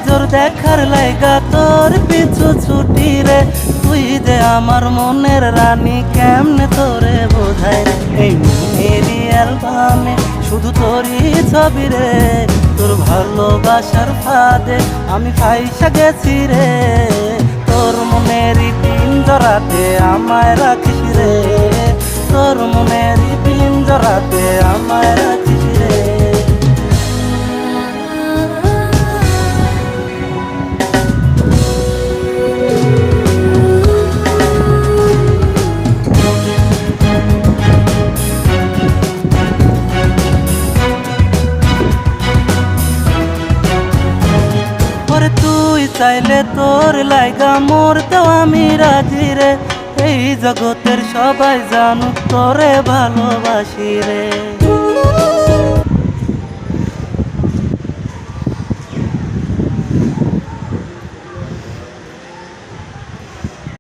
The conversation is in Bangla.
নজর দেখার লাইগা তোর পিছু ছুটি রে। তুই যে আমার মনের রানী, কেমনে তোরে বোঝাই রে। এই মেরি অ্যালবামে শুধু তোরই ছবি রে। তোর ভালোবাসার ফাঁদে আমি ফাইসা গেছি রে। তোর মনেরই পিঞ্জরাতে আমায় রাখিস রে। তোর মনেরই পিঞ্জরাতে আমায় রাখিস রে। তুই চাইলে তোর লাইগা মরতেও আমি রাজি রে। এই জগতের সবাই জানুক তোরে ভালোবাসি রে।